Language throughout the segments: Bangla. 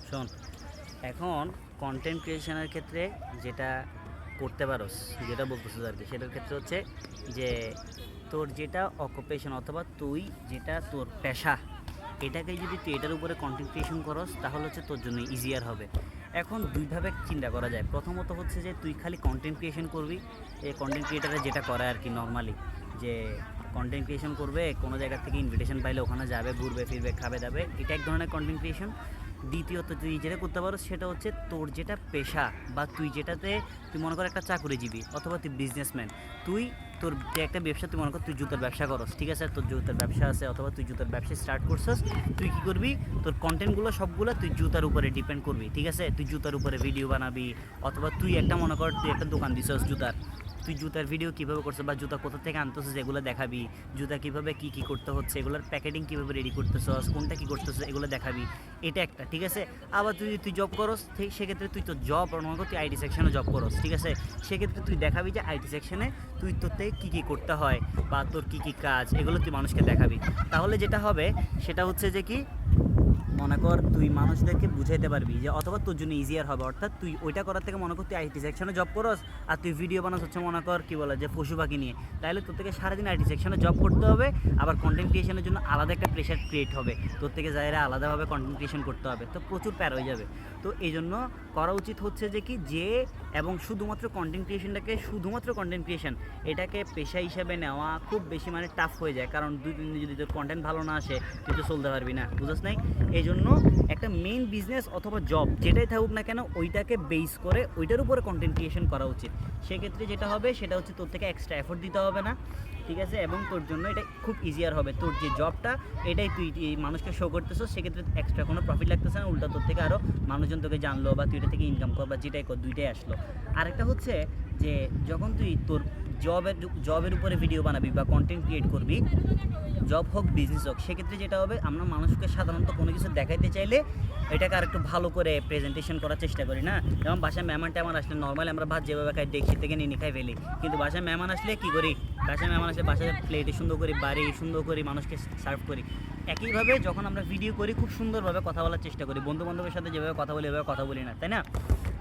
শোন, এখন কন্টেন্ট ক্রিয়েশনের ক্ষেত্রে যেটা করতে পারোস, যেটা বলতেছিস আর কি, সেটার ক্ষেত্রে হচ্ছে যে তোর যেটা অকুপেশন অথবা তুই যেটা তোর পেশা, এটাকে যদি তুই এটার উপরে কন্টেন্ট ক্রিয়েশন করস তাহলে হচ্ছে তোর জন্য ইজিয়ার হবে। এখন দুইভাবে চিন্তা করা যায়। প্রথমত হচ্ছে যে তুই খালি কন্টেন্ট ক্রিয়েশন করবি, এই কন্টেন্ট ক্রিয়েটারে যেটা করে আর কি নর্মালি, যে কন্টেন্ট ক্রিয়েশন করবে, কোনো জায়গা থেকে ইনভিটেশন পাইলে ওখানে যাবে, ঘুরবে ফিরবে, খাবে দাবে, এটা এক ধরনের কন্টেন্ট ক্রিয়েশন। দ্বিতীয়ত তুই যেটা করতে পারো সেটা হচ্ছে তোর যেটা পেশা, বা তুই যেটাতে তুই মনে কর একটা চাকরিজীবী অথবা তুই বিজনেসম্যান, তুই তোর যে একটা ব্যবসা, তুই মনে কর তুই জুতার ব্যবসা করস, ঠিক আছে, তোর জুতার ব্যবসা আছে অথবা তুই জুতার ব্যবসা স্টার্ট করছিস, তুই কী করবি, তোর কন্টেন্টগুলো সবগুলো তুই জুতার উপরে ডিপেন্ড করবি, ঠিক আছে, তুই জুতার উপরে ভিডিও বানাবি। অথবা তুই একটা মনে কর তুই একটা দোকান দিছস জুতার, তুই জুতার ভিডিও কীভাবে করছিস বা জুতা কোথা থেকে আনতেছিস এগুলো দেখাবি, জুতা কীভাবে কী কী করতে হচ্ছে, এগুলোর প্যাকেটিং কীভাবে রেডি করতেছস, কোনটা কী করতেছিস এগুলো দেখাবি, এটা একটা, ঠিক আছে। আবার তুই তুই জব করস, ঠিক সেক্ষেত্রে তুই তো জব মনে কর তুই আইটি সেকশনে জব করস, ঠিক আছে, সেক্ষেত্রে তুই দেখাবি যে আইটি সেকশনে তুই তোর থেকে কী কী করতে হয় বা তোর কী কী কাজ, এগুলো তুই মানুষকে দেখাবি। তাহলে যেটা হবে সেটা হচ্ছে যে কি, মনে কর তুই মানুষদেরকে বুঝাইতে পারবি যে, অথবা তোর জন্য ইজিয়ার হবে। অর্থাৎ তুই ওইটা করার থেকে মনে কর তুই আইটি সেকশনে জব করস আর তুই ভিডিও বানাস হচ্ছে মনে কর কী বলে যে পশু পাখি নিয়ে, তাহলে তোর থেকে সারাদিন আইটি সেকশনে জব করতে হবে, আবার কন্টেন্ট ক্রিয়েশনের জন্য আলাদা একটা প্রেশার ক্রিয়েট হবে, তোর থেকে যাইরা আলাদাভাবে কন্টেন্ট ক্রিয়েশন করতে হবে, তো প্রচুর প্যার হয়ে যাবে। তো এই জন্য করা উচিত হচ্ছে যে কি, যে এবং শুধুমাত্র কন্টেন্ট ক্রিয়েশনটাকে, শুধুমাত্র কন্টেন্ট ক্রিয়েশন এটাকে পেশা হিসাবে নেওয়া খুব বেশি মানে টাফ হয়ে যায়, কারণ দুই তিন দিন যদি তোর কন্টেন্ট ভালো না আসে তুই তো চলতে পারবি না, বুঝছ নাই। এই জন্য একটা মেইন বিজনেস অথবা জব যেটাই থাকুক না কেন, ওইটাকে বেস করে ওইটার উপরে কন্টেন্ট ক্রিয়েশন করা উচিত। সেক্ষেত্রে যেটা হবে সেটা হচ্ছে তোর থেকে এক্সট্রা এফোর্ট দিতে হবে না, ঠিক আছে, এবং তোর জন্য এটা খুব ইজিয়ার হবে। তোর যে জবটা এটাই তুই মানুষকে শো করতেছো, সেক্ষেত্রে এক্সট্রা কোনো প্রফিট লাগতেছে না, উল্টা তোর থেকে আরও মানুষজন তোকে জানলো বা তুই এটা থেকে ইনকাম কর বা যেটাই কর, দুইটাই আসলো। আরেকটা হচ্ছে যে যখন তুই তোর জবের উপরে ভিডিও বানাবি বা কন্টেন্ট ক্রিয়েট করবি, জব হোক বিজনেস হোক, সেক্ষেত্রে যেটা হবে, আমরা মানুষকে সাধারণত কোনো কিছু দেখাইতে চাইলে এটাকে আর একটু ভালো করে প্রেজেন্টেশন করার চেষ্টা করি না। যেমন বাসায় মেহমান টেমান আসলে নর্মালি আমরা ভাত যেভাবে খাই দেখি থেকে নিয়ে খাই ফেলি, কিন্তু বাসায় মেহমান আসলে কী করি, বাসায় মেহমান আসলে বাসায় প্লেটে সুন্দর করি, বাড়ি সুন্দর করি, মানুষকে সার্ভ করি। একইভাবে যখন আমরা ভিডিও করি খুব সুন্দরভাবে কথা বলার চেষ্টা করি, বন্ধু বান্ধবের সাথে যেভাবে কথা বলি এভাবে কথা বলি না, তাই না।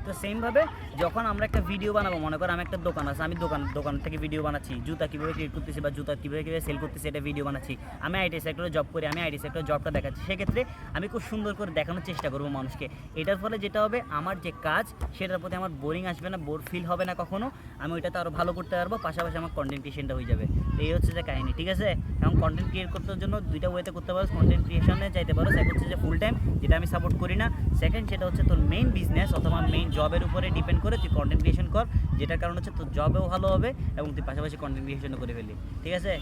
তো সেমভাবে যখন আমরা একটা ভিডিও বানাবো, মনে করো আমি একটা দোকান আছে, আমি দোকান থেকে ভিডিও বানাচ্ছি, জুতা কীভাবে ক্রিয়েট করতেছি বা জুতা কীভাবে সেল করতেছি এটা ভিডিও বানাচ্ছি, আমি আইটি সেক্টরে জব করি, আমি আইটি সেক্টরে জবটা দেখাচ্ছি, সেক্ষেত্রে আমি খুব সুন্দর করে দেখানোর চেষ্টা করবো মানুষকে। এটার ফলে যেটা হবে, আমার যে কাজ সেটার প্রতি আমার বোরিং আসবে না, বোর ফিল হবে না কখনো, আমি ওইটাতে আরও ভালো করতে পারবো, পাশাপাশি আমার কন্টেন্ট ক্রিয়েশনটা হয়ে যাবে। এই হচ্ছে যে কাহিনী, ঠিক আছে। এবং কন্টেন্ট ক্রিয়েট করতে জন্য দুইটা ওয়েতে করতে পারো, কন্টেন্ট ক্রিয়েশনে চাইতে পারো, এক হচ্ছে যে ফুল টাইম, যেটা আমি সাপোর্ট করি না। সেকেন্ড, সেটা হচ্ছে তোর মেইন বিজনেস অথবা মেইন জবের উপরে ডিপেন্ড করে তুই কন্টেন্ট ক্রিয়েশন কর, যেটার কারণ হচ্ছে তোর জবেও ভালো হবে এবং তুই পাশাপাশি কন্টেন্ট ক্রিয়েশনও করে ফেললি, ঠিক আছে।